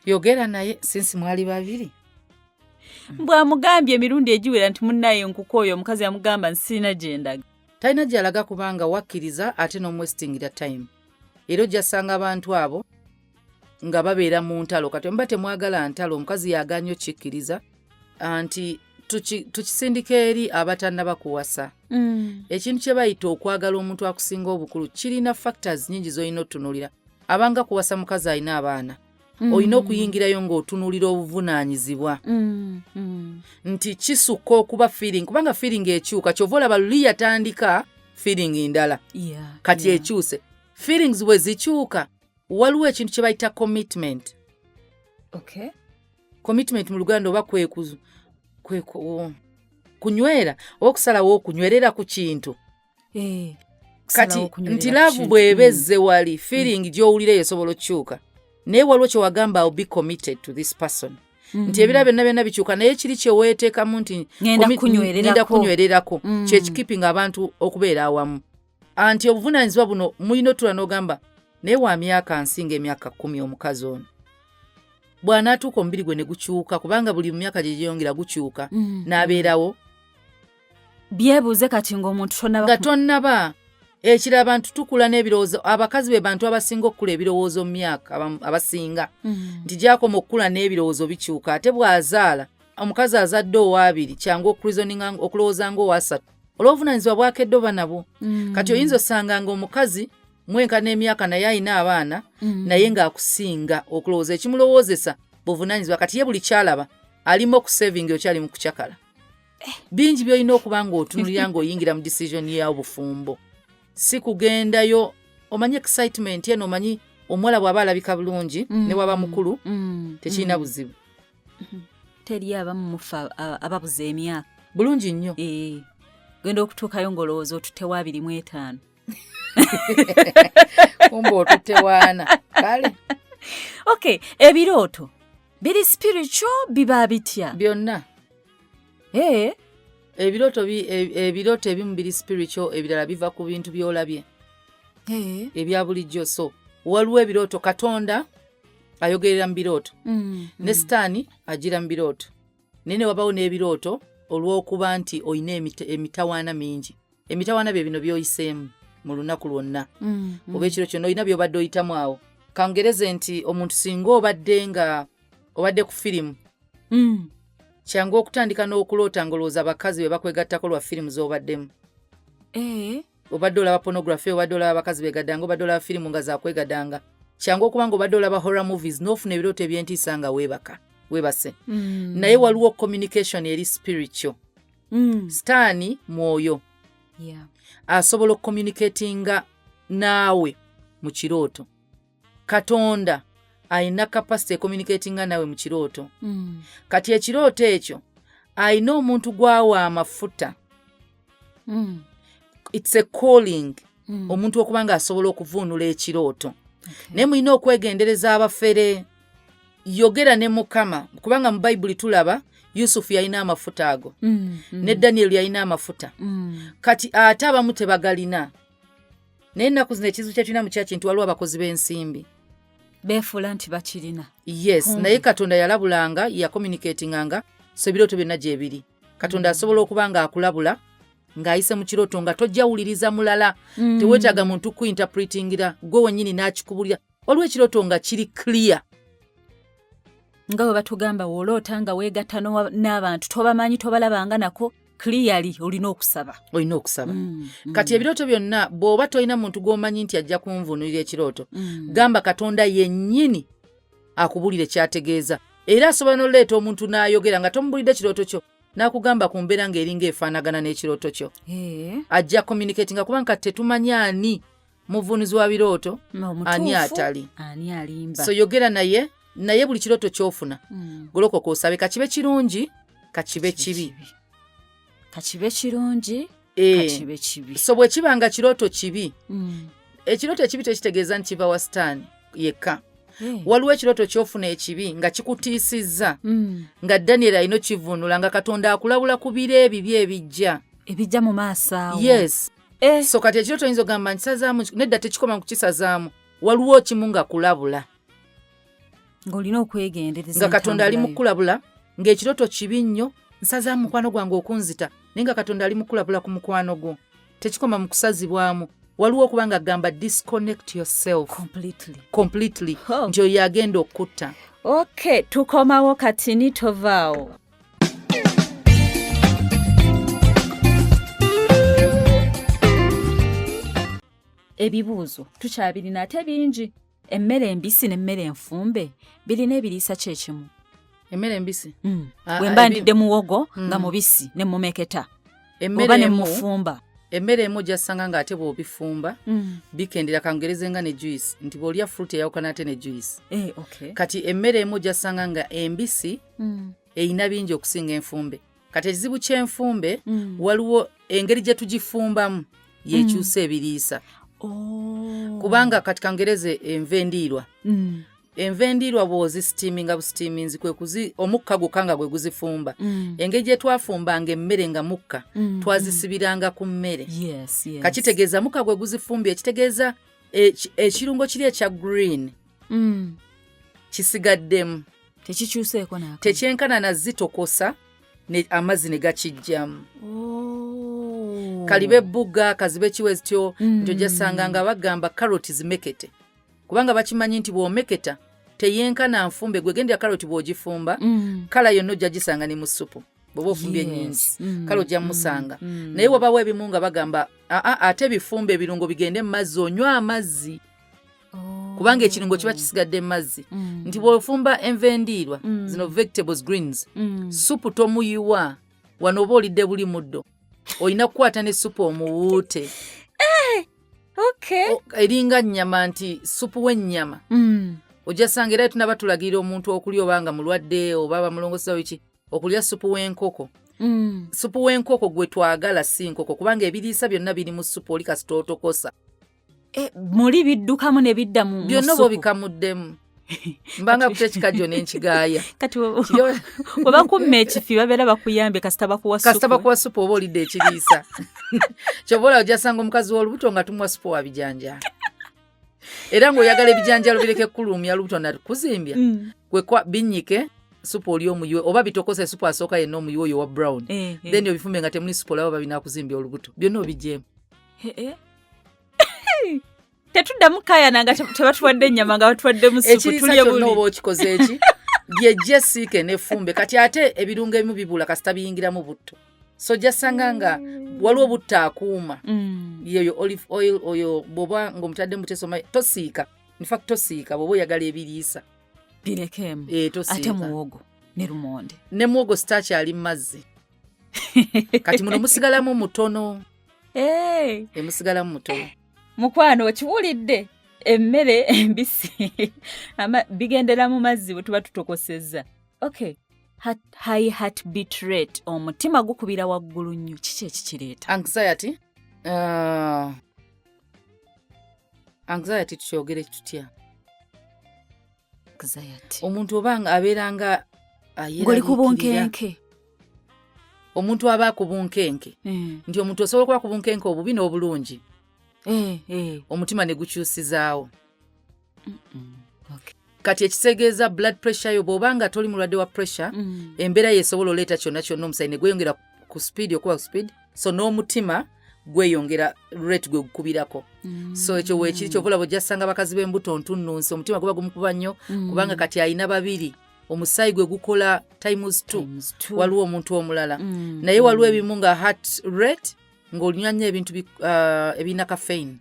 yogera naye sinsi mwali babiri. Bw'amugambye emirundi egiwera nti munnaye nkukooyo, omukazi amugamba nsirina gye ndaga. Talina gy'alaga kubanga wakkiriza ate n'omwestingira time. Era ojjasanga abantu abo nga babeera mu ntalo. Kati mba temwagala ntalo, omukazi yaganya okikkiriza anti tukisindika eri abatannaba kuwasa. Ekintu kye bayita okwagala omuntu akusinga obukulu kirina factors nnyingi z'olina otunuulira. Abanga kuwasa mukazi alina abaana. Olina okuyingirayo ng'otunuulira obuvunaanyizibwa. Nti kisukka okuba feeling, kubanga feeling ekyuka, kyova olaba luli yatandika feeling ndala. Kati ekyuse. Feelings bwe zikyuka, waliwo ekintu kye bayita commitment. Okay. Commitment mu Luganda oba kunywera, okusalawo okunywerera ku kintu. Kati nti love bwebezze wali, feeling gy'owulira esobola okukyuka. Naye waliwo kye wagamba I'll be committed to this person. Nti ebira byonna bikyuka, naye kiri kye weeteekamu nti ngenda kunywererako. Kye keeping abantu okubeera awamu. Anti obuvunaanyizibwa buno mulina otula n'ogamba naye wa myaka nsinga emyaka 10 omukazi ono. Bw'anaatuuka omubiri gwe ne gukyuka, kubanga buli myaka gye gyeyongera gukyuka, n'abeerawo. Byebuuze kati ng'omuntu tonnaba. Ekira abantu tukula n'ebirowoozo, abakazi be bantu abasinga okukula ebirowoozo mu myaka abasinga. Nti gyakoma okukula n'ebirowoozo bikyuka. Ate bw'azaala, omukazi azadde owaabiri, kyangu okulowooza ng'owaasatu. Olw'obuvunaanyizibwa bwakedde oba nabwo. Kati oyinza osanga ng'omukazi mwenka n'emyaka naye alina abaana, naye ng'akusinga okulowooza. Ekimulowoozesa buvunaanyizibwa, kati ye buli kyalaba alimu okusevinga okyali mu kucakala. Bingi by'olina okuba ng'otunulira ng'oyingira mu decision y'obufumbo. Si kugendayo omanyi excitement eno, omanyi omuwala bw'aba alabika bulungi ne waba mukulu tekirina buzibu. Teri abamu mufa ababuze emyaka bulungi nnyo. Genda okutuukayo ng'olowooza otutewa 25. Kumbe otutewaana. Kale. Okay, ebirooto biri spiritual biba bitya? Byonna. Ebirooto ebimu biri spiritual, ebirala biva ku bintu by'olabye. Ebya bulijjo. So waliwo ebirooto Katonda ayogerera mu birooto. Ne Sitaani agira mu birooto. Nene wabawo n'ebirooto olw'okuba nti oyina emitawaana mingi. Emitawaana bye bino by'oyiseemu mu lunaku lwonna. Oba ekiro kyonna olina by'obadde oyitamu awo. Kangereze nti omuntu singa obadde ku firimu. Kyangu okutandika n'okuloota ng'olowooza abakazi be bakwegattako lwa firimu z'obaddemu. Obadde olaba pornography, obadde olaba abakazi begaddanga, obadde olaba firimu nga zakwegaddanga. Kyangu okuba ng'obadde olaba horror movies n'ofuna ebirooto eby'entiisa nga weebase. Naye waliwo communication eri spiritual. Sitaani mwoyo. Asobola okucommunicatinga naawe mu kirooto. Katonda ayina capacity communicatinga naawe mu kirooto. Kati ekirooto ekyo ayina omuntu gwawa amafuta. It's a calling. Omuntu okubanga asobola okuvuunula ekirooto. Naye mulina okwegendereza abafere. Yogera ne Mukama, kubanga mu Bayibuli tulaba Yusufu yalina amafuta ago. Ne Daniel yalina amafuta. Kati ate abamu tebagalina. Naye ennaku zino ekizibu kye tulina mu kyaki nti waliwo abakozi b'ensimbi. Beefula nti bakirina. Yes, naye Katonda yalabulanga, communicatinganga, so ebirooto byonna gye biri. Katonda asobola okuba nga akulabula ng'ayise mu kirooto nga tojjawuliriza mulala. Teweetaaga muntu kuinterpretingira, gwe wennyini n'akikubulira. Waliwo ekirooto nga kiri clear. Nga bwe batugamba woloota nga weegatta n'abantu tobamanyi tobalabanga nako clearly olina okusaba. Kati ebirooto byonna bw'oba tolina muntu gw'omanyi nti ajja kunvuunulira ekirooto, gamba Katonda yennyini akubulire kyategeeza. Era asobola n'oleeta omuntu n'ayogera nga tomubulidde ekirooto kyo n'akugamba ku mbeera ng'eringa efaanagana n'ekirooto kyo. Ajja communicating nga kubanga tetumanyi ani muvuunuzi wa birooto, ani atali. Ani alimba. So yogera naye buli kirooto ky'ofuna. Golokoka osabe kakibe kirungi, kakibe kibi. Kakibe kirungi, kakibe kibi. So bwe kibanga kirooto kibi, ekirooto ekibi tekitegeeza nti kiva wa Sitaani yekka. waliwo ekirooto ky'ofuna ekibi nga kikutiisizza nga Daniel alina kivunula nga Katonda akulabula ku biro ebibyo ebijja mu maaso awo. Yes. So kati ekirooto oyinza ogamba nkisazaamu nedda tekikoma kukisazaamu waliwo kimu nga kulabula ng'olina okwegendereza nga Katonda ali mu kulabula ng'ekirooto kibi nnyo nsazaamu mukwano gwange okunzita naye nga Katonda ali mu kulabula ku mukwano gwo tekikoma mu kusazibwamu waliwo okubanga gamba disconnect yourself completely nti oyo agenda okutta. Okay, tukomawo kati ni tovaawo. Ebibuuzo tukyabirina ate bingi. Emmere embisi n'emmere enfumbe birina ebiriisa kyekimu. Emmere embisi bwe mba ndidde muwogo nga mubisi ne mumeketa oba ne mufumba. Emmere emu ojasanga ng'ate bw'obifumba bikendera kangereze nga ne juice nti bw'olya fruit eyawukana ate ne juice. Kati emmere emu ojasanga nga embisi eyina bingi okusinga enfumbe. Kati ekizibu ky'enfumbe waliwo engeri gye tugifumbamu yekyusa ebiriisa. Kubanga kati kangereze envendiirwa envendiirwa bw'ozisitiiminga busitiiminzi omukka gwokka nga gwe guzifumba engeri gye twafumbanga emmere nga mukka twazisibiranga ku mmere. Kakitegeeza mukka gwe guzifumbye ekitegeeza ekirungo kiri ekya green kisigaddemu tekikyuseeko nako tekyenkana na zitokosa amazzi ne gakijjamu. Kalibe bugga kazibe kiwezityo njojasanga nga bagamba karoti zimekete kubanga bakimanyi nti bw'omeketa teyenkana nfumbe gwegendera karoti bw'ogifumba kala yonna ojja gisanga ne mu supu bw'oba ofumbye nnyingi kale ojja musanga naye wabawo ebimu nga bagamba ate ebifumbe ebirungo bigende mu mazzi onywa amazzi kubanga ekirungo kiba kisigadde mu mazzi nti bw'ofumba envendiirwa zino vegetables greens supu tomuyiwa wano oba olidde buli muddo olina kukwata ne supu omuwuute. Eringa nnyama nti supu w'ennyama ojasanga era tunaba tulagirira omuntu okulya obanga mulwadde oba bamulongosa wiki okulya supu w'enkoko. Supu w'enkoko gwe twagala si nkoko kubanga ebiriisa byonna biri mu supu oli kasita otokosa. Muli biddukamu ne bidda mu byonna oba obikamuddemu mbanga kutya ekikajjo n'enkigaaya kati bwe bakumma ekifi babeera bakuyambye kasita bakuwa supu oba olidde ekiriisa kyova olaba ojasanga omukazi w'olubuto nga tumuwa supu wa bijanjaalo era ng'oyagala ebijanjaalo bireke kulumya lubuto nakuzimbya kwekwa binnyike supu oli omuyiwe oba bitokose supu asooka yenna omuyiwe oyo wa brown then obifumbe nga temuli supu olaba babinaakuzimbya olubuto byonna obigyemu. Tetuddamu kayana nga tebatuwadde ennyama nga batuwaddemu supu tulye buli oba okikoze eki lyejje siike n'effumbe kati ate ebirungo ebimu bibula kasita biyingiramu butto so jasanga nga waliwo butto akuuma yeyo olive oil oyo bw'oba ng'omutadde mutesoma tosiika infact tosiika bw'oba oyagala ebiriisa birekemu ate muwogo ne lumonde ne muwogo sitakyali mu mazzi kati muno musigalamu mutono musigalamu mutono. Mukwano okiwulidde emmere embisi bigendera mu mazzi bwe tuba tutokosezza. High heartbeat rate omutima gukubira waggulu nnyo kiki ekikireeta? Anxiety tukyogere tutya? Omuntu obanga abeeranga ng'oli ku bunkenke omuntu aba ku bunkenke nti omuntu osobola okuba ku bunkenke obubi n'obulungi omutima ne gukyusizaawo. Kati ekisegeeza blood pressure yo bw'obanga toli mulwadde wa pressure embeera yeesobola oleeta kyonna kyonna omusaayi ne gweyongera ku speed okuba speed so n'omutima gweyongera rate gwe gukubirako. So ekyo weekiri kyobulaba ojjasanga bakazi b'embuto ntunnunsi omutima guba gumukuba nnyo kubanga kati alina babiri omusaayi gwe gukola times 2 waliwo omuntu omulala naye waliwo ebimu nga heart rate ng'olinywa nnyo ebintu ebirina caffeine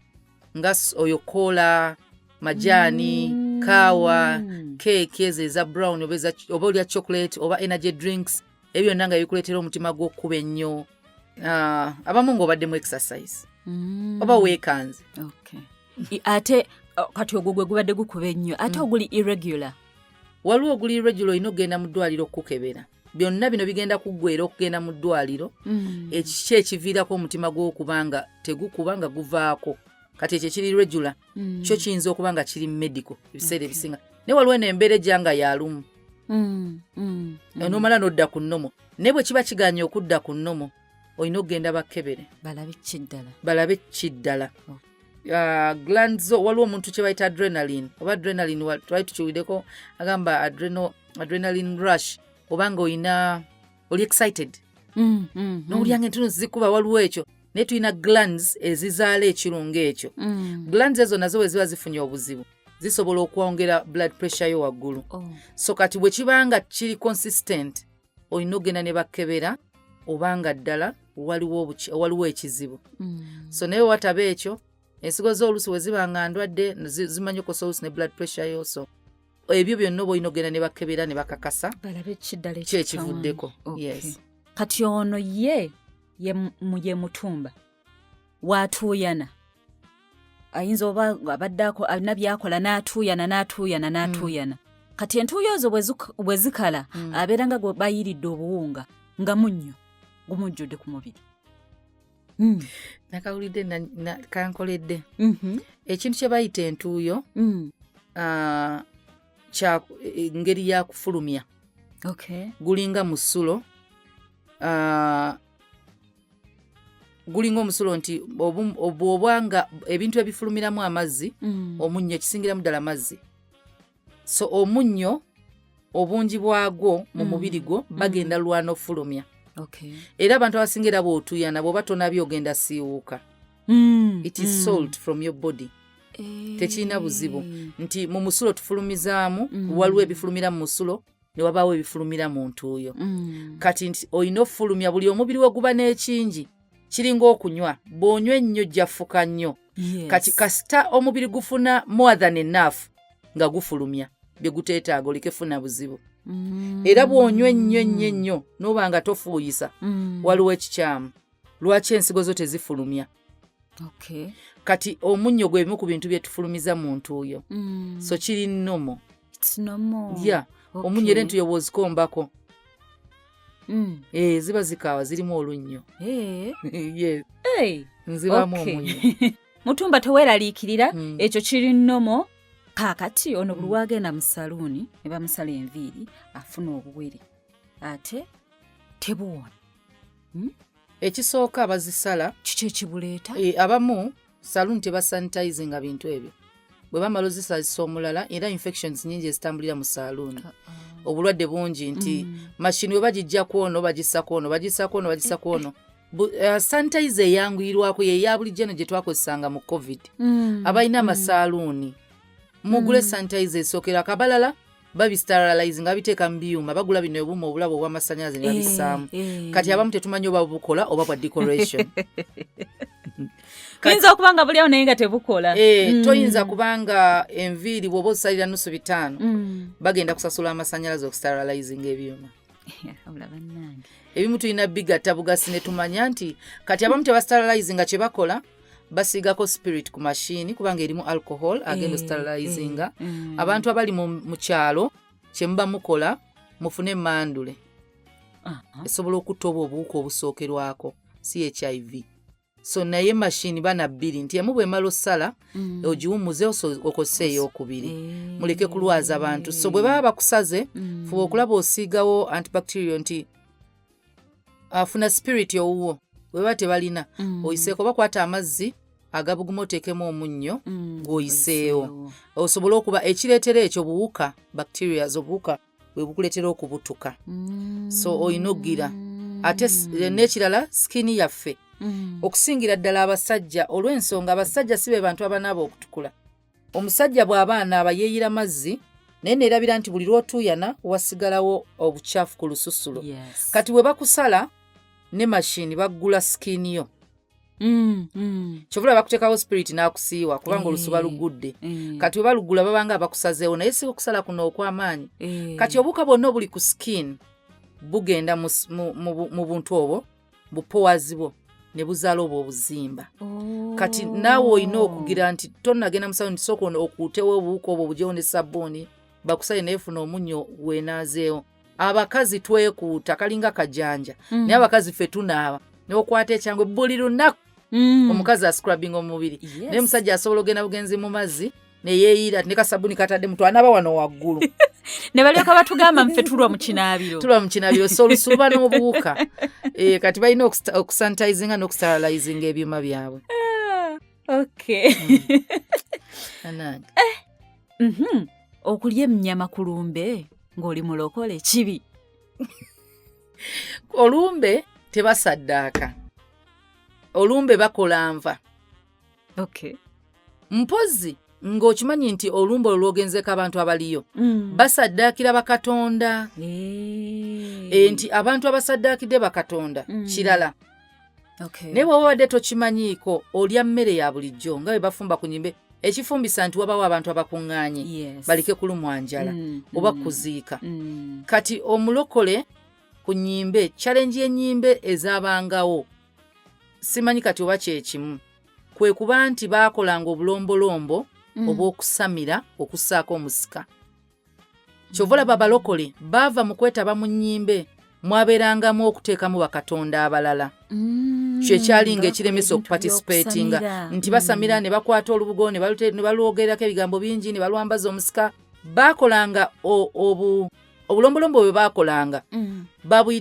nga oyo kola majaani kaawa keeki ezo eza brown oba olya chocolate oba energy drinks ebyo byonna nga bikuleetera omutima gw'okkuba ennyo. Abamu ng'obaddemu exercise oba weekanze ate kati ogwo gwe gubadde gukuba ennyo ate oguli irregular. Waliwo oguli irregular olina okugenda mu ddwaliro okukukebera byonna bino bigenda kuggwera okugenda mu ddwaliro ekiki ekiviirako omutima gw'okubanga tegukuba nga guvaako kati ekyo kiri regular kyo kiyinza okuba nga kiri medical ebiseera ebisinga ne waliwo n'embeera ejjanga yalumu n'omala n'odda ku nnomo naye bwe kiba kiganye okudda ku nnomo olina okugenda bakkebere balabe kiddala glands waliwo omuntu kye bayita adrenaline oba adrenaline twali tukiwuddeko agamba adrenaline rush obanga oli excited n'olyange entono zikuba waliwo ekyo naye tulina glands ezizaala ekirungo ekyo glands ezo nazo bwe ziba zifunye obuzibu zisobola okwongera blood pressure yo waggulu so kati bwe kibanga kiri consistent olina okugenda ne bakkebera obanga ddala waliwo ekizibu so naye wataba ekyo ensigo z'oluusi we ziba nga ndwadde zimanyi okosa oluusi ne blood pressure yo so ebyo byonna oba olina okugenda ne bakkebera ne bakakasa kyekivuddeko yes kati ono ye mutumba watuuyana ayinza oba abaddeko alina byakola n'atuuyana kati entuuyo ezo bwe zikala abeera nga gwe bayiridde obuwunga nga munnyo gumujjudde ku mubiri nakawulidde kankoledde ekintu kye bayita entuuyo ngeri ya kufulumya gulinga musulo gulinga omusulo nti obwanga ebintu ebifulumiramu amazzi omunnyo kisingiramu ddala mazzi so omunnyo obungi bwagwo mu mubiri gwo bagenda lwana ofulumya era abantu abasingira bw'otuuyana bw'oba tonabyo ogenda siiwuuka it is salt from your body tekirina buzibu nti mu musulo tufulumizaamu waliwo ebifulumira mu musulo ne wabaawo ebifulumira mu ntuuyo kati nti olina ofulumya buli omubiri we guba n'ekingi kiringa okunywa bw'onywa ennyo jjafuka nnyo kati kasita omubiri gufuna more than enough nga gufulumya bye guteetaaga oleke funa buzibu era bw'onywa ennyo n'oba nga tofuuyisa waliwo ekikyamu lwaki ensigo zo tezifulumya kati omunnyo gwe bimu ku bintu bye tufulumiza mu ntuuyo so kiri nnomo omunnyo era entuuyo bw'ozikombako ziba zikaawa zirimu olunnyo nzibamu omunnyo mutumba teweeraliikirira ekyo kiri nnomo kaakati ono buli wagenda mu saluuni ne bamusala enviiri afuna obuwere ate tebuwona ekisooka abazisala kiki ekibuleeta abamu saluuni tebasanitizinga bintu ebyo bwe bamala ozisazisa omulala era infections nyingi ezitambulira mu saluuni obulwadde bungi nti mashini we bagijja kwono bagissa kwono sanitize eyanguyirwako yeya bulijjo eno gye twakozesanga mu covid abalina amasaaluuni mugule sanitize esookera akabalala babisterilize nga biteeka mu byuma bagula bino obuuma obulabo obw'amasannyalaze ne babissaamu kati abamu tetumanyi oba bukola oba bwa decoration kuyinza okuba nga buli awo naye nga tebukola toyinza kubanga enviiri bw'oba ozisalira nusu 5 bagenda kusasula amasannyalaze okusterilizinga ebyuma ebimu tulina bigatta bugasi ne tumanya nti kati abamu tebasterilizinga kye bakola basiigako spirit ku mashini kubanga erimu alcohol agenda sterilizinga abantu abali mu kyalo kye muba mukola mufune mandule esobola okutta oba obuwuka obusookerwako CHIV so naye mashini bana 2 nti emu bw'emala osala ogiwumuze okozesa ey'okubiri muleke kulwaza abantu so bwe baba bakusaze fuba okulaba osiigawo antibacterial nti afuna spirit owuwo bweba tebalina oyiseeko bakwata amazzi agabuguma oteekemu omunnyo ng'oyiseewo osobola okuba ekireetera ekyo buwuka bacteria obuwuka bwe bukuleetera okubutuka so olina okugira ate n'ekirala sikini yaffe okusingira ddala abasajja olw'ensonga abasajja si be bantu abanaaba okutukula omusajja bw'aba anaaba yeeyira mazzi naye neerabira nti buli lw'otuuyana wasigalawo obukyafu ku lususulo kati bwe bakusala ne mashini baggula sikini yo kyovula bakuteekawo spirit n'akusiiwa kubanga olusuba lugudde kati bwe baluggula babanga abakusazeewo naye si okusala kuno okw'amaanyi kati obuuka bwonna obuli ku skin bugenda mu buntu obwo bupowazi bwo ne buzaala obwo obuzimba kati naawe olina okugira nti tonnagenda musawo nti sooka okuutewo obuwuka obwo bugyewo ne sabbuuni bakusale naye funa omunnyo weenaazeewo abakazi twekuuta kalinga kajanja naye abakazi ffe tunaaba n'okwata ekyangwe buli lunaku omukazi ascrubbing omubiri naye musajja asobola ogenda bugenzi mu mazzi neyeeyira ne kasabuni katadde mutu anaba wano waggulu ne balyoka batugamba mfe tulwa mu kinaabiro so olusuuba n'obuwuka kati balina okusanitizinga n'okusterilizinga ebyuma byabwe. Okay. Okulya ennyama ku lumbe ng'oli mulokole kibi? Olumbe tebasaddaaka, olumbe bakola nva. Okay. Mpozi ng'okimanyi nti olumbe olwogenzeeko abantu abaliyo basaddaakira bakatonda. Nti abantu abasaddaakidde bakatonda kirala. Naye bw'oba wadde tokimanyiiko olya mmere ya bulijjo nga bwe bafumba ku nnyimbe ekifumbisa nti wabawo abantu abakuŋŋaanye baleke kulumwa njala oba kuziika. Kati omulokole ku nnyimbe challenge y'ennyimbe ezaabangawo simanyi kati oba kyekimu kwe kuba nti baakolanga obulombolombo obw'okusamira okussaako omusika. Kyova olaba abalokole baava mu kwetaba mu nnyimbe mwabeerangamu okuteekamu bakatonda abalala. Kyo ekyalinga ekiremesa okuparticipatinga nti basamira ne bakwata olubugo ne balwogerako ebigambo bingi ne balwambaza omusika. Baakolanga obulombolombo bwe baakolanga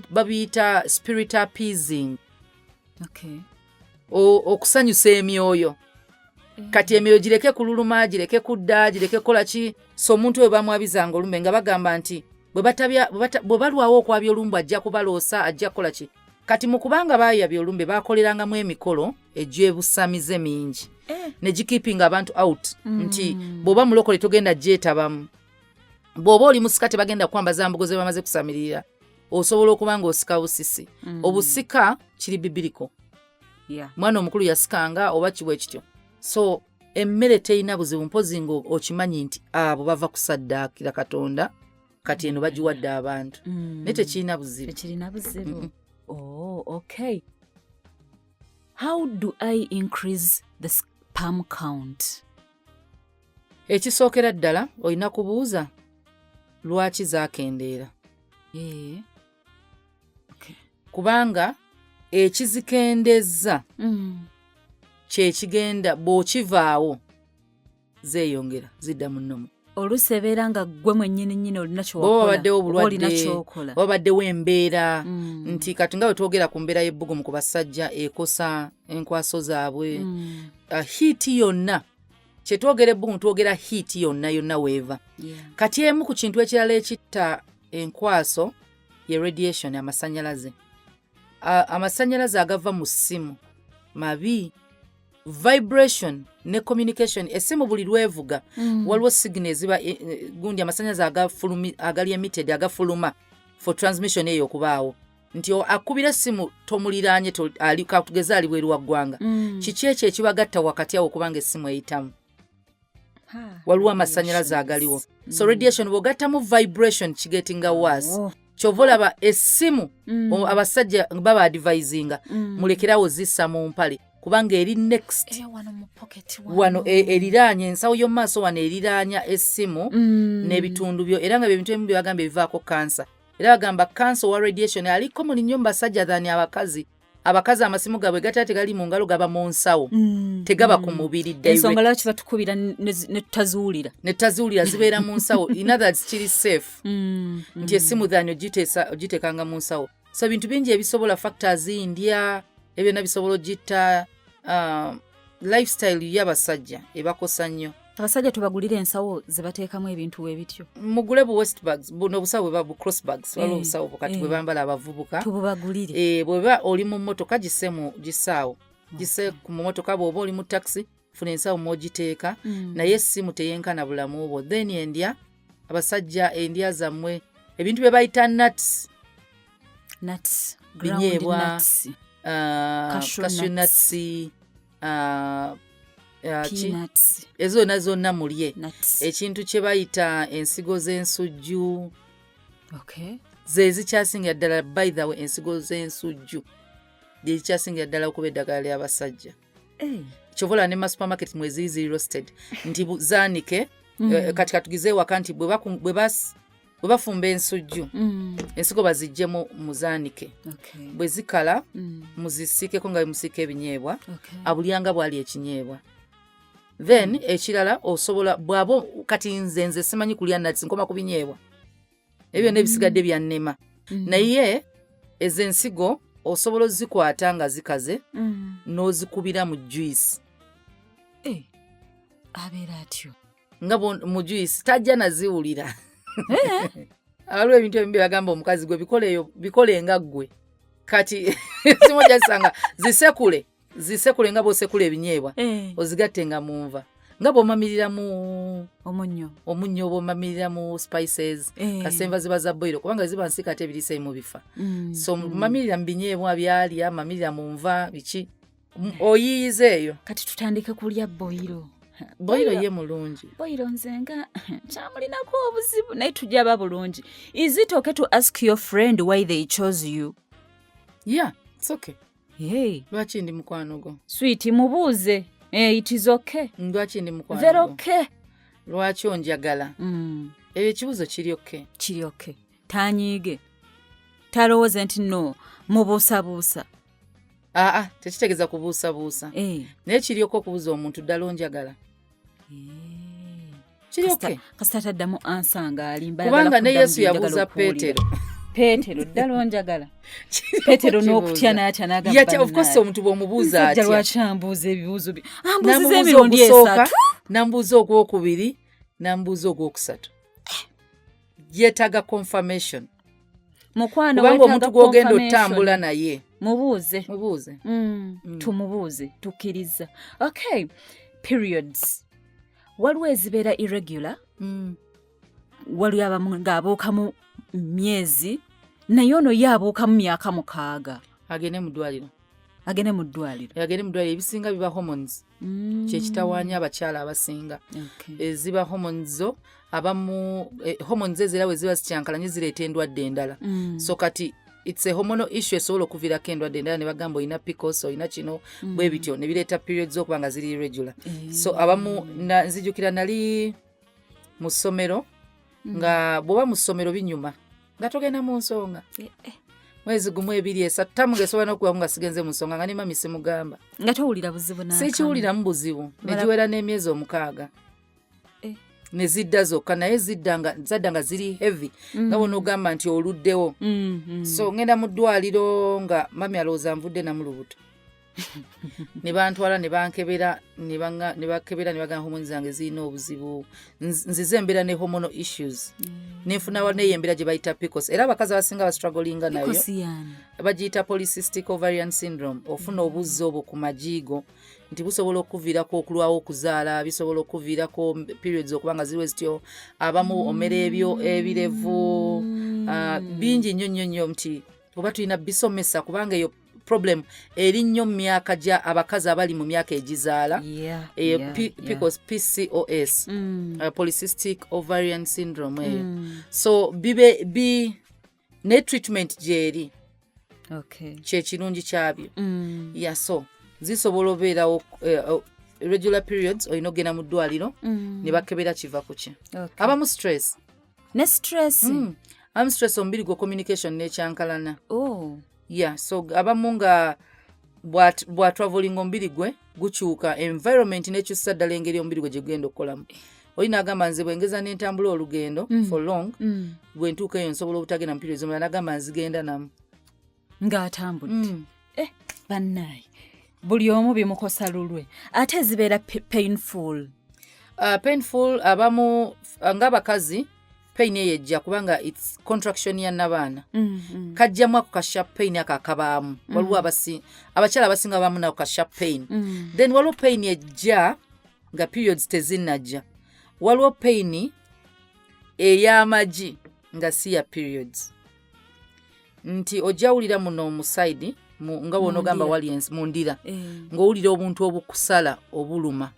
babiyita spirit appeasing. Okusanyusa emyoyo. Kati emyoyo gireke kululuma, gireke kudda, gireke kola ki. So omuntu we bamwabizanga olumbe nga bagamba nti bwe balwawo okwabya olumbe ajja kubaloosa, ajja kukola ki. Kati mu kubanga baayabya olumbe baakolerangamu emikolo egy'ebusamize mingi ne gikeepinga abantu out nti bw'oba mulokole togenda gyetabamu. Bw'oba oli musika tebagenda kwambaza mbugo ze bamaze kusamirira, osobola okuba ng'osika busisi. Obusika kiri bibiriko. Mwana omukulu yasikanga oba kibwe kityo. So emmere teyina buzibu mpozi ng'okimanyi nti abo bava kusaddaakira Katonda kati eno bagiwadde abantu. Naye tekirina buzibu. Tekirina buzibu. Oh, okay. How do I increase the sperm count? Ekisookera ddala olina kubuuza lwaki zaakendeera. Kubanga ekizikendezza kyekigenda bw'okivaawo zeeyongera zidda mu nnomo. Oluusi ebeera nga ggwe mwennyini olina kyobaddewo obulwadde wabaddewo embeera nti kati nga bwe twogera ku mbeera y'ebbugumu ku basajja ekosa enkwaso zaabwe. Hiiti yonna kyetwogera ebbugumu twogera hiiti yonna weeva. Kati emu ku kintu ekirala ekitta enkwaso ye radiation, amasannyalaze. Amasannyalaze agava mu ssimu mabi. Vibration ne communication. Essimu buli lwevuga waliwo signals ziba gundi amasannyalaze agali emitted agafuluma for transmission eyo okubaawo. Nti akubira essimu tomuliraanye katugeza ali bweru wa ggwanga. Kiki ekyo ekibagatta wakati awo okubanga essimu eyitamu. Waliwo amasannyalaze agaliwo. So radiation bw'ogattamu vibration kigetinga worse. Kyova olaba essimu abasajja baba advisinga mulekerawo zissa mu mpale kubanga eri next wano eriraanya ensawo y'omu maaso wano eriraanya essimu n'ebitundu byo era nga ebintu ebimu byebagamba ebivaako kansa. Era bagamba kansa owa radiation ali common nnyo mu basajja than abakazi. Abakazi amasimu gaabwe gatera tegali mu ngalo gaba mu nsawo tegaba ku mubiri direct. Ensonga lwaki batukubira ne tutazuulira zibeera mu nsawo. In others kiri safe nti essimu than ogitekanga mu nsawo. So bintu bingi ebisobola factors indya ebyonna bisobola ogitta lifestyle y'abasajja ebakosa nnyo. Abasajja tubagulira ensawo ze bateekamu ebintu ebityo. Mugule bu west bags buno obusawo bwe bu cross bags waliwo obusawo kati bwe bambala abavubuka tububagulire. Bweba oli mu mmotoka gisaawo gise ku mmotoka bw'oba oli mu taxi funa ensawo mw'ogiteeka naye essimu teyenkana bulamu obwo. Then endya abasajja endya zammwe ebintu bye bayita nuts binyeebwa cashew nuts ezo zonna mulye. Ekintu kye bayita ensigo z'ensujju ze zikyasingira ddala. By the way, ensigo z'ensujju ze zikyasingira ddala okuba eddagala ly'abasajja. Kyovola ne supermarket mwezi ziri roasted nti zaanike kati katugize waka nti bwe bafumba ensujju ensigo baziggyemu muzaanike. Bwe zikala muzisiikeko nga musiika ebinyeebwa abulyanga bwali ekinyeebwa. then ekirala osobola bwabo kati nze simanyi kulya nuts nkoma kubinyeebwa ebyo nebisigadde byannema naye ezensigo osobola ozikwata nga zikaze n'ozikubira mu juice abeera atyo nga mu juice tajja naziwulira waliwo ebintu ebimu byebagamba omukazi gwe bikole nga ggwe kati simojja zisanga zisekule nga bw'osekula ebinyeebwa ozigatte nga mu nva nga bw'omamirira mu omunnyo bw'omamirira mu spices kasenva ziba za boiro kubanga ziba nsika ate ebiriisa mu bifa so mamirira mu binyeebwa byalya mamirira mu nva biki oyiyiza eyo kati tutandike kulya boiro ye mulungi boiro nzenga kyamulinako obuzibu naye tujja ba bulungi. Is it okay to ask your friend why they chose you? Yeah, it's okay. Hey. Lwaki ndi mukwano go? Sweet, mubuuze. It is okay. Lwaki ndi mukwano go? Very okay. Lwaki onjagala? Ebyo ekibuuzo kiri okay. Kiri okay. Tanyiige. Talowooza nti no, mubuusabuusa. Tekitegeeza kubuusabuusa. Naye kiri okay okubuuza omuntu ddala onjagala. Kiri okay. Kasita ataddamu ansanga alimba. Kubanga ne Yesu yabuuza Peetero ddala onjagala. Peetero n'okutya n'atya n'agamba naye. Of course omuntu bw'omubuuza atya. Lwaki ambuuza ebibuuzo bye? Ambuuza emirundi esatu. Nambuuza ogwokubiri, nambuuza ogwokusatu. Yeetaaga confirmation. Mukwano kubanga omuntu gw'ogenda otambula naye. Mubuuze. Tumubuuze. Tukkiriza. Okay. Periods. Waliwo ezibeera irregular. Waliwo abamu ng'abuukamu myezi naye ono ye abuukamu myaka 6. Agende mu ddwaliro. Agende mu ddwaliro ebisinga biba hormones. Kyekitawaanya abakyala abasinga. Eziba hormones zo abamu hormones ezira we ziba zikyankalanye zireeta endwadde endala. So kati it's a hormonal issue esobola okuviirako endwadde endala ne bagamba olina PCOS olina kino bwe bityo ne bireeta periods okubanga ziri irregular. So abamu nzijukira nali mu ssomero nga bw'oba mu ssomero binyuma nga togenda mu nsonga mwezi gumu 2 3 tamu gesobola n'okubamu nga sigenze mu nsonga nga ne mami simugamba nga towulira buzibu n'akamu sikiwuliramu buzibu ne giwera n'emyezi 6 ne zidda zokka naye zadda nga ziri heavy nga bona ogamba nti oluddewo so ngenda mu ddwaliro nga mami alowooza nvudde na mu lubuto ne bantwala ne bankebera ne bagamba hormones zange zirina obuzibu nzize embeera ne hormonal issues nenfunawo neyo embeera gye bayita PCOS era abakazi abasinga bastrugglinga nayo bagiyita polycystic ovarian syndrome ofuna obuzzi obwo ku majiigo nti busobola okuviirako okulwawo okuzaala bisobola okuviirako periods okubanga ziriwe zityo abamu omera ebyo ebirevu bingi nnyo nti oba tulina bisomesa kubanga eyo problem eri nnyo mu myaka gya abakazi abali mu myaka egizaala PCOS polycystic ovarian syndrome so ne treatment gyeri kyekirungi kyabyo so zisobola obeerawo regular periods olina okugenda mu ddwaliro ne bakebera kiva ku ki abamu stress abamu stress omubiri gwe communication n'ekyankalana so abamu nga bwa traveling omubiri gwe gukyuka environment n'ekyusa ddala engeri omubiri gwe gye gugenda okukolamu olina agamba nze bwengeza n'entambula olugendo for long bwe ntuuka eyo nsobola obutagenda mu periods omulala nagamba nzigenda namu ng'atambudde bannaye buli omu bimukosa lulwe ate zibeera painful abamu ng'abakazi pain eyo ejja kubanga its contraction ya nabaana kajjamu ako ka sharp pain ako akabaamu waliwo abakyala abasinga abamu nako ka sharp pain then waliwo pain ejja nga periods tezinnajja waliwo pain ey'amagi nga si ya periods nti ojjawulira muno omusaidi nga bw'onogamba waliens mu ndira ng'owulira obuntu obukusala obuluma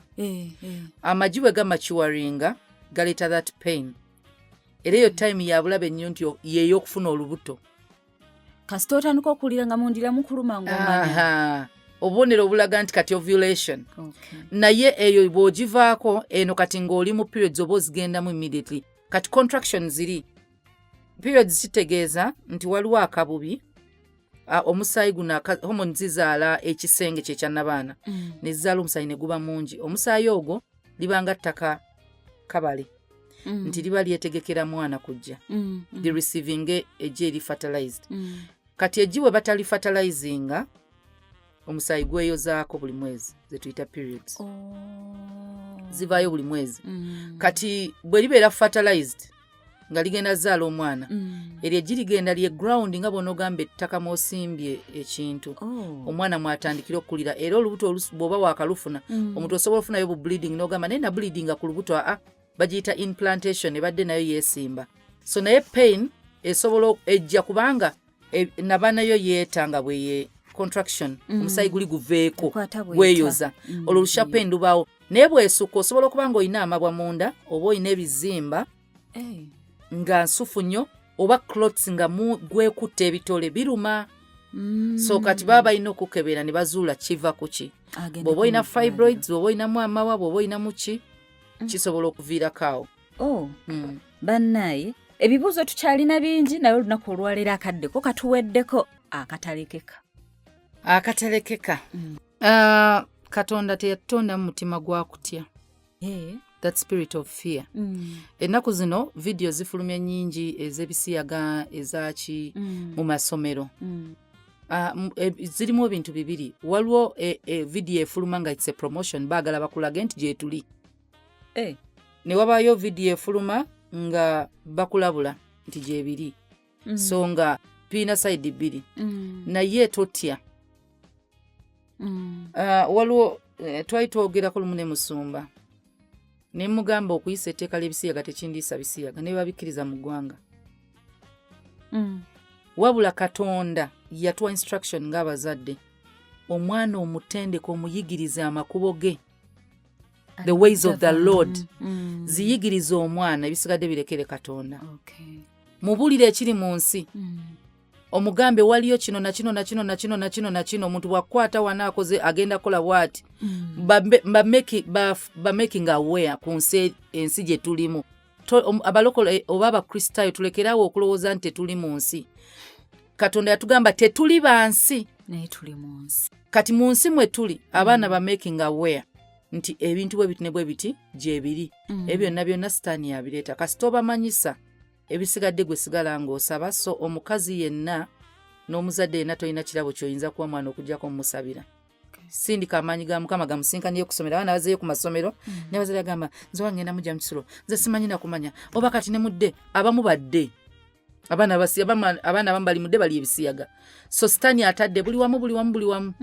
amagi bwe gamakiwaringa galeeta that pain era eyo time yabulabe nnyo nti yeey'okufuna olubuto kasita otandika okuwulira nga mundira mukuluma ng'omanya obubonero obulaga nti kati ovulation naye eyo bw'ogivaako eno kati ng'oli mu periods oba ozigendamu immediately kati contraction ziri periods kitegeeza nti waliwo akabubi omusaayi guno hormones zizaala ekisenge kyekyannabaana ne zizaala omusaayi ne guba mungi omusaayi ogwo libanga ttaka kabale nti liba lyetegekera mwana kujja the receiving ejje eri fertilized kati ejiwe batali fertilizinga omusaayi gweyozaako buli mwezi zetuyita periods zivaayo buli mwezi kati bwe libeera fertilized nga ligenda zaala omwana eryo ejirigenda lye ground nga bw'onogamba ettaka mwosimbye ekintu omwana mwatandikira okukulira era olubuto bw'oba waakalufuna omuntu osobola okufunayo bu bleeding n'ogamba naye na bleedinga ku lubuto bagiyita implantation ebadde nayo yeesimba so naye pain esobola ejja kubanga nabanayo yeetanga bweye contraction omusaayi guli guveeko weeyoza olwo lusha pain lubaawo naye bw'esukka osobola okuba nga olina amabwa munda oba olina ebizimba nga nsufu nnyo oba clots nga gwekutta ebitole biruma so kati baba balina okukebera ne bazuula kiva ku ki bw'oba olina fibroids bw'oba olinamu amawa bw'oba olinamu ki kisobola okuviirakaawo bannaye ebibuuzo tukyalina bingi naye olunaku olwaleero akaddeko katuweddeko akatalekeka katonda teyatutonda mu mutima gwa kutya that spirit of fear ennaku zino vidiyo zifulumya nnyingi ez'ebisiyaga ezaki mu masomero zirimu ebintu bibiri waliwo vidiyo efuluma nga it's a promotion baagala bakulage nti gyetuli ne wabaayo vidiyo efuluma nga bakulabula nti gyebiri so nga tulina sayidi bbiri naye totya waliwo twali twogerako lumu ne musumba ne mugamba okuyisa etteeka ly'ebisiyaga tekindiisa bisiyaga ne babikkiriza mu ggwanga wabula katonda yatuwa instruction ng'abazadde omwana omutendeka omuyigiriza amakubo ge the ways of the Lord ziyigiriza omwana ebisigadde birekere katonda mubulire ekiri mu nsi omugambe waliyo kino nakino omuntu bwakwata wanaakoze agenda kola bwati ba making aware ku ensi gye tulimu abalokole oba abakristaayo tulekerawo okulowooza nti tetuli mu nsi katonda yatugamba tetuli bansi naye tuli mu nsi kati mu nsi mwe tuli abaana ba making aware nti ebintu bwe biti ne bwe biti gyebiri ebyo byonna sitaani yabireeta kasita obamanyisa ebisigadde gwe sigala ng'osaba so omukazi yenna n'omuzadde yenna tolina kirabo ky'oyinza kuwa mwana okugyako mumusabira sindika amaanyi ga mukama gamusinkaniyo okusomera abaana bazeeyo ku masomero ne bazadde agamba nze wangenda mujja mu kisulo nze simanyi na kumanya oba kati ne mudde abamu badde abaana abamu bali mudde bali ebisiyaga so sitaani atadde buli wamu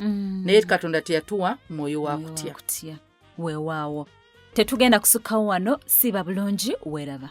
naye katonda teyatuwa mwoyo wa kutya weewaawo tetugenda kusukkawo wano siba bulungi weeraba